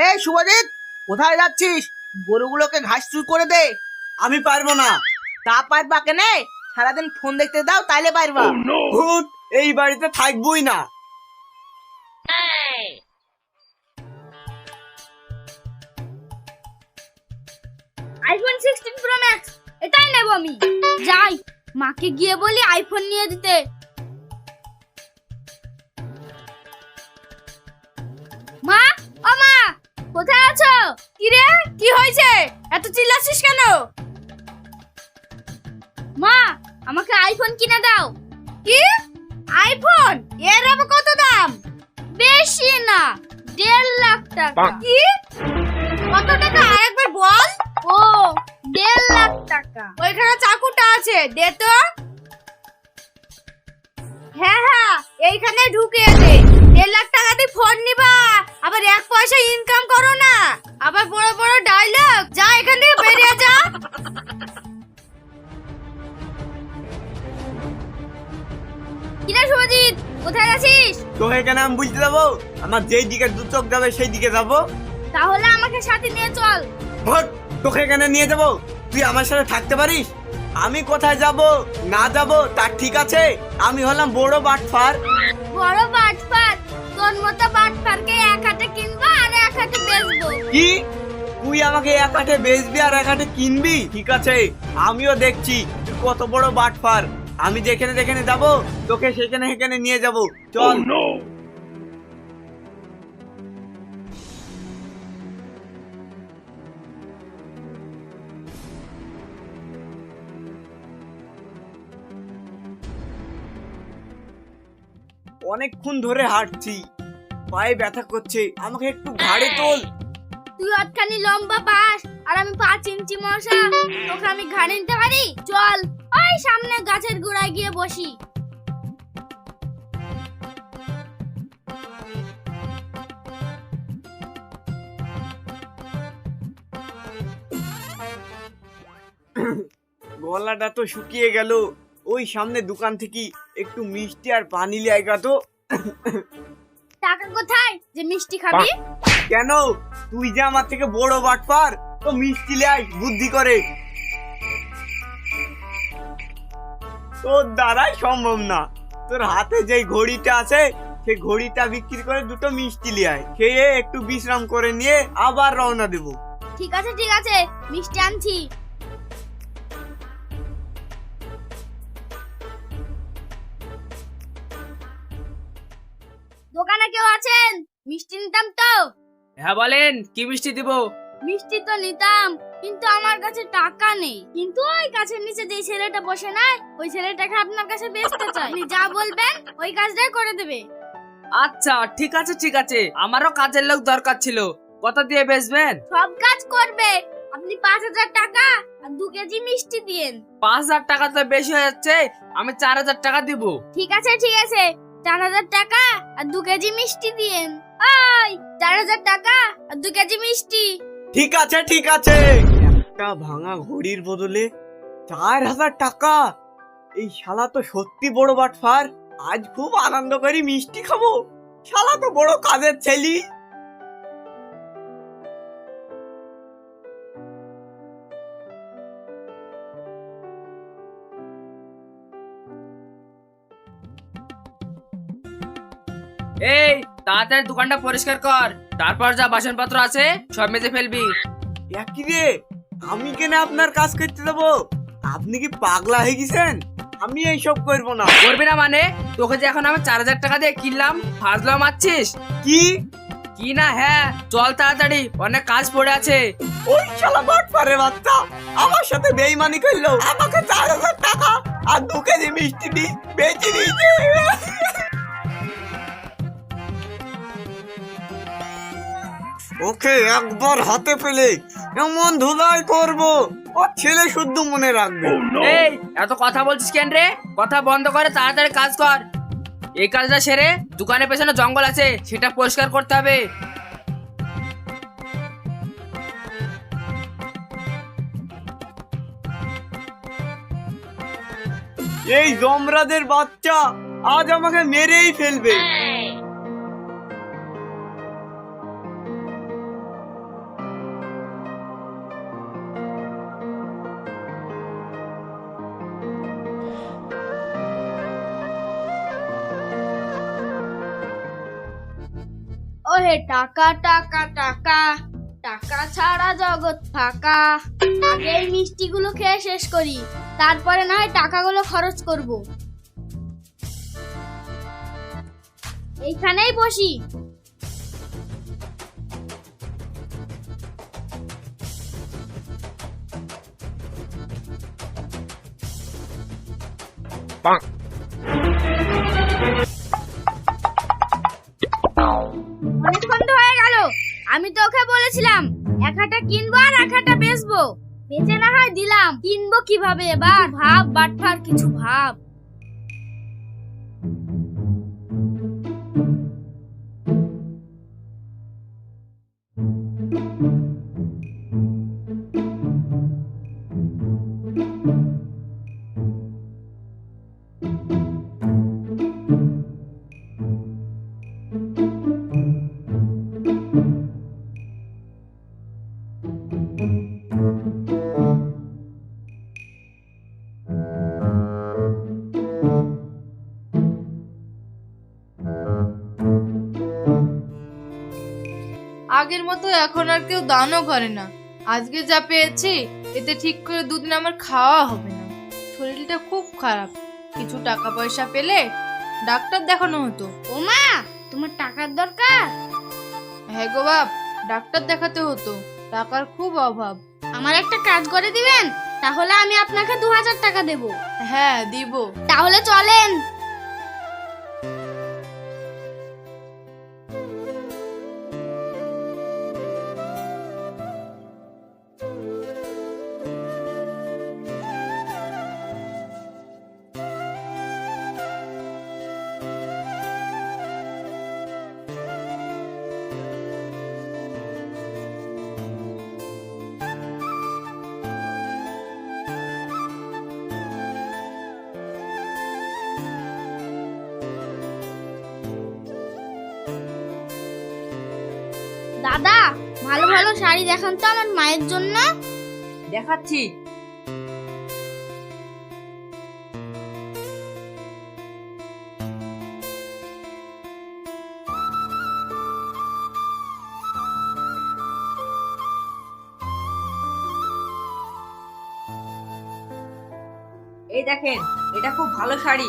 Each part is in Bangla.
এই শুভজিৎ, কোথায় যাচ্ছিস? গরুগুলোকে ঘাস চুর করে দে। আমি পারবো না। তা পারবা কেনে? সারাদিন ফোন দেখতে দাও, তাইলে পারবা। ভূত এই বাড়িতে থাকবই না। আইফোন 16 প্রো ম্যাক্স এটাই নেব আমি। যাই মাকে গিয়ে বলি আইফোন নিয়ে দিতে। মা, ও মা, কোথায় আছো? কি রে, কি হয়েছে? এত চিল্লাছিস কেন? মা, আমাকে আইফোন কিনে দাও। কি আইফোন? এর আবার কত দাম? বেশি না, 1.5 লাখ টাকা। কি? কত টাকা আরেকবার বল। ও, 1.5 লাখ টাকা। ওইখানে চাকুটা আছে, দে তো। হ্যাঁ হ্যাঁ, এইখানে ঢুকিয়ে দে। 1.5 লাখ টাকা দিয়ে ফোন নিবা, আবার 1 পয়সা ইনকাম করো না, আবার বড় বড় ডায়লগ। যা এখান থেকে বেরিয়ে যা। কিনা শুভজিৎ, কোথায় আছিস? তোকে কেন আমি বুঝতে যাবো? আমার যেই দিকে দু চোখ যাবে সেই দিকে যাবো। তাহলে আমাকে সাথে নিয়ে চল। ভট, তোকে কেন নিয়ে যাবো? তুই আমার সাথে থাকতে পারিস? আমি কোথায় যাব না যাব তার ঠিক আছে। আমি হলাম বড় বাটফার। বড় বাটপার? তোর মতো বাটপারকে এক হাতে কিনবো আর এক হাতে বেচবো। কি? তুই আমাকে এক হাতে বেচবি আর এক হাতে কিনবি? ঠিক আছে, আমিও দেখছি তুই কত বড় বাটফার। আমি যেখানে যেখানে যাব তোকে সেখানে সেখানে নিয়ে যাব। চল। অনেকক্ষণ ধরে হাঁটছি, পায়ে ব্যথা করছে, আমাকে একটু ঘাড়ে তোল। তুই অতখানি লম্বা পাস আর আমি 5 ইঞ্চি মশা, তোকে আমি ঘাড়ে নিতে পারি? চল, ওই সামনে গাছের গোড়ায় গিয়ে বসি। গলাটা তো শুকিয়ে গেল। ওই সামনে দোকান থেকে একটু মিষ্টি আর পানি লিয়ে তো। টাকা কোথায় যে মিষ্টি খাবি? কেন, তুই যে আমার থেকে বড় বাটপার, তো মিষ্টি লিয়ে আয় বুদ্ধি করে। তোর দ্বারাই সম্ভব না। তোর হাতে যে ঘড়িটা আছে সেই ঘড়িটা বিক্রি করে দুটো মিষ্টি লিয়ে আয়, খেয়ে একটু বিশ্রাম করে নিয়ে আবার রওনা দেবো। ঠিক আছে ঠিক আছে, মিষ্টি আনছি। দোকানে কেউ আছেন? মিষ্টি নিতাম তো। হ্যাঁ বলেন, কি মিষ্টি দিব? মিষ্টি তো নিতাম, কিন্তু আমার কাছে টাকা নেই। কিন্তু ওই গাছের নিচে যে ছেলেটা বসে নাই, ওই ছেলেটাকে আপনার কাছে বেচতে চাই। আপনি যা বলবেন ওই কাজটাই করে দেবে। আচ্ছা ঠিক আছে ঠিক আছে, আমারও কাজের লোক দরকার ছিল। কত দিয়ে বেচবেন? সব কাজ করবে। আপনি 5,000 টাকা আর 2 কেজি মিষ্টি দিয়েন। 5,000 টাকা তো বেশি হয়ে যাচ্ছে, আমি 4,000 টাকা দিব। ঠিক আছে ঠিক আছে, 4,000 টাকা আর 2 কেজি মিষ্টি দিয়েন। ওই 4,000 টাকা আর 2 কেজি মিষ্টি। ঠিক আছে ঠিক আছে। একটা ভাঙা ঘড়ির বদলে 4,000 টাকা। এই শালা তো সত্যি বড় বাটফার। আজ খুব আনন্দ করে মিষ্টি খাবো। শালা তো বড় কাজের ছেলি। এই তাড়াতাড়ি দোকানটা পরিষ্কার কর, তারপর যা বাসনপত্র আছে সব মেজে ফেলবি। একই রে, আমি কেন আপনার কাজ করতে দেবো? আপনি কি পাগলা হয়ে গেছেন? আমি এইসব করবো না। করবি না মানে? তোকে যে এখন আমি 4,000 টাকা দিয়ে কিনলাম, ফাজলাম মারছিস? কি? কি না হ্যাঁ, চল তাড়াতাড়ি, অনেক কাজ পড়ে আছে। ওই শালা বাটফারের বাচ্চা আমার সাথে বেইমানি করলো। আমাকে 4,000 টাকা আর 2 কেজি মিষ্টি দি বেচে দিয়েছে। ওকে একবার হাতে পেলে এমন ধুলাই করব, ও ছেলে শুদ্ধ মনে রাখবে। এই এত কথা বলছিস কেন রে? কথা বন্ধ করে তাড়াতাড়ি কাজ কর। এই কাজটা সেরে দোকানের পেছনে জঙ্গল আছে, সেটা পরিষ্কার করতে হবে। এই জমরাদের বাচ্চা আজ আমাকে মেরেই ফেলবে। হে টাকা টাকা টাকা, টাকা ছাড়া জগৎ ফাঁকা। আগে এই মিষ্টিগুলো খেয়ে শেষ করি, তারপরে না হয় টাকাগুলো খরচ করব। এইখানেই বসি। অনেকক্ষণ তো হয়ে গেল, আমি তো ওকে বলেছিলাম একটা কিনবো আর একটা বেচবো, বেচে না হয় দিলাম, কিনবো কিভাবে এবার? ভাব বাটফার, কিছু ভাব। আগের মতো এখন আর কেউ দানও করে না। আজকে যা পেয়েছি এতে ঠিক করে দুদিন আমার খাওয়া হবে না। শরীরটা খুব খারাপ, কিছু টাকা পয়সা পেলে ডাক্তার দেখানো হতো। ও মা, তোমার টাকার দরকার? হ্যাঁ গো বাপ, ডাক্তার দেখাতে হতো, টাকার খুব অভাব। আমার একটা কাজ করে দিবেন? তাহলে আমি আপনাকে 2000 টাকা দেব। হ্যাঁ দিব। তাহলে চলেন। দাদা, ভালো ভালো শাড়ি দেখান তো আমার মায়ের জন্য। দেখাচ্ছি। এই দেখেন, এটা খুব ভালো শাড়ি,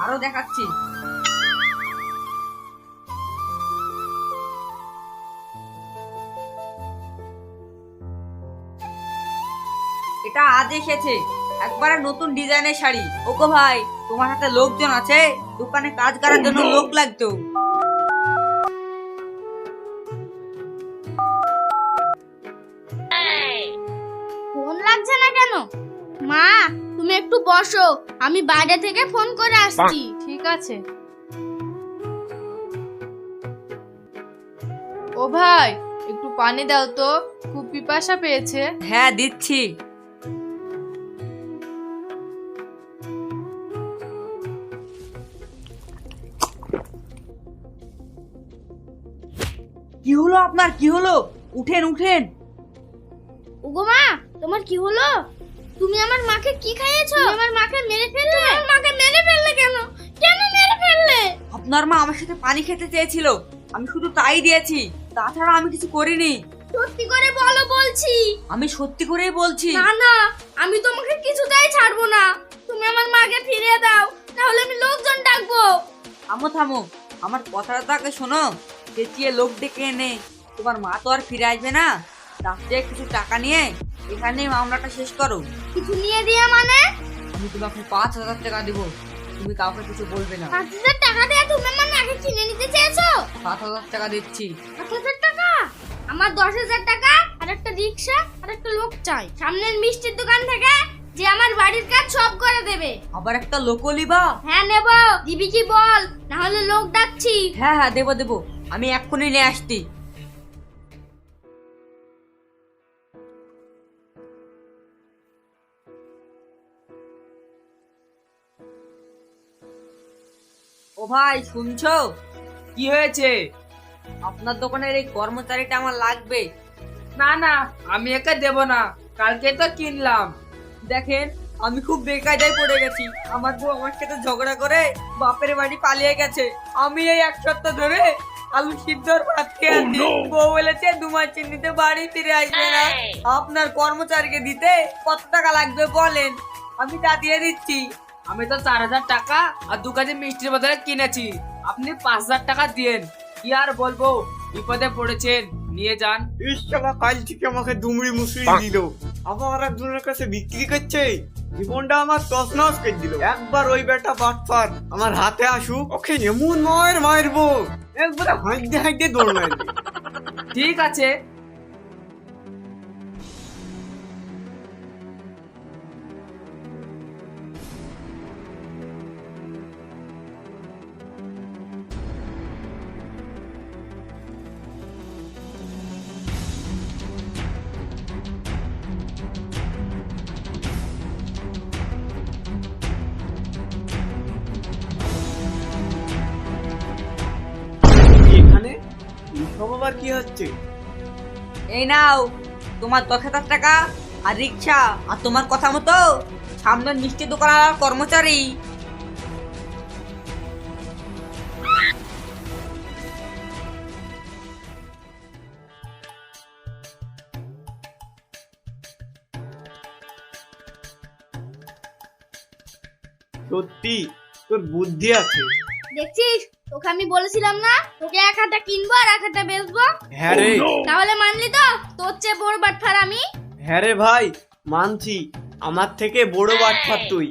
আরো দেখাচ্ছি। এটা আজ এসেছে, একবারে নতুন ডিজাইনের শাড়ি। ওগো ভাই, তোমার হাতে লোকজন আছে? দোকানে কাজ করার জন্য লোক লাগতো। ফোন লাগছে না কেন? মা, তুমি একটু বসো, আমি বাইরে থেকে ফোন করে আসছি। ঠিক আছে। ও ভাই, একটু পানি দাও তো, খুব পিপাসা পেয়েছে। হ্যাঁ দিচ্ছি। কি হলো আপনার, কি হলো? উঠেন উঠেন। ওগো মা, তোমার কি হলো? তুমি আমার মাকে কি খাইয়েছো? তুমি আমার মাকে মেরে ফেললে? আমার মাকে মেরে ফেললে কেন? কেন মেরে ফেললে? আপনার মা আমার সাথে পানি খেতে চেয়েছিল, আমি শুধু তাই দিয়েছি, তাছাড়া আমি কিছু করিনি। সত্যি করে বলো বলছি। আমি সত্যি করেই বলছি। না না, আমি তোমাকে কিছুতেই ছাড়বো না। তুমি আমার মাকে ফিরিয়ে দাও, তাহলে আমি লোকজন ডাকবো। থামো থামো, আমার কথাটা তো আগে শোনো। চেঁচিয়ে লোক ডেকে এনে তোমার মা তো আর ফিরে আসবে না, তার থেকে কিছু টাকা নিয়ে এখানেই মামলাটা শেষ করো। কিছু নিয়ে দিয়ে মানে? আমি তোমাকে 5000 টাকা দেবো, তুমি কাউকে কিছু বলবে না। 5000 টাকা দিয়ে তুমি আমার মাকে কিনে নিতে চেয়েছো? 7000 টাকা দিচ্ছি। 5000 টাকা? আমার 10000 টাকা আর একটা রিক্সা আর একটা লোক চাই সামনের মিষ্টির দোকান থেকে, যে আমার বাড়ির কাজ সব করে দেবে। আবার একটা লোকও লিবা? হ্যাঁ নেব, দিবি কি বল, না হলে লোক ডাকছি। হ্যাঁ হ্যাঁ দেবো দেবো, আমি এক্ষুনি নিয়ে আসছি। ও ভাই শুনছো? কি হয়েছে? আপনার দোকানের এই কর্মচারীটা আমার লাগবে। না না, আমি একে দেব না, কালকে তো কিনলাম। দেখেন, আমি খুব বেকায়দায় পড়ে গেছি। আমার বউ আমার সাথে ঝগড়া করে বাপের বাড়ি পালিয়ে গেছে। আমি এই 1 সপ্তাহ ধরে আলু সিদ্ধর ভাত খেয়ে আছি। বউ বলেছে 2 মাস চিনিতে বাড়ি ফিরে আসবে না। আপনার কর্মচারীকে দিতে কত টাকা লাগবে বলেন, আমি তা দিয়ে দিচ্ছি। আমি তো 4000 টাকা আর 2 কেজি মিষ্টির বদলে কিনেছি, আপনি 5000 টাকা দিয়েন। কি আর বলবো, বিপদে পড়েছেন, নিয়ে যান। এই শালা কাল থেকে আমাকে দুমড়ি মুসড়ি দিল, আবার একজনের কাছে বিক্রি করছে। জীবনটা আমার তছনছ করে দিল। একবার ওই বেটা বাটপার আমার হাতে আসুক, ওকে এমন মারবো, একবারে হাঁটতে হাঁটতে দৌড় মারবে। ঠিক আছে, এখানে সব আবার কি হচ্ছে? এই নাও তোমার 10,000 টাকা আর রিক্সা, আর তোমার কথা মতো সামনের মিষ্টি দোকানের কর্মচারী। সত্যি তোর বুদ্ধি আছে। দেখছিস, তোকে আমি বলেছিলাম না তোকে এক হাতে কিনবো আর এক হাতে বেচবো। হ্যাঁ রে, তাহলে মানলি তো? তোর চেয়ে বড় বাটফার আমি। হ্যাঁ রে ভাই, মানছি, আমার থেকে বড় বাটপার তুই।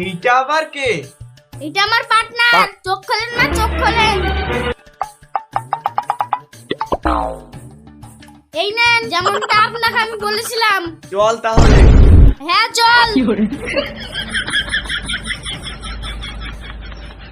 এইটা আবার কে? এটা আমার পার্টনার। চোখ খোলেন না, চোখ খোলেন। এই নেন, যেমনটা আপনাকে আমি বলেছিলাম। চল তাহলে। হ্যাঁ চল।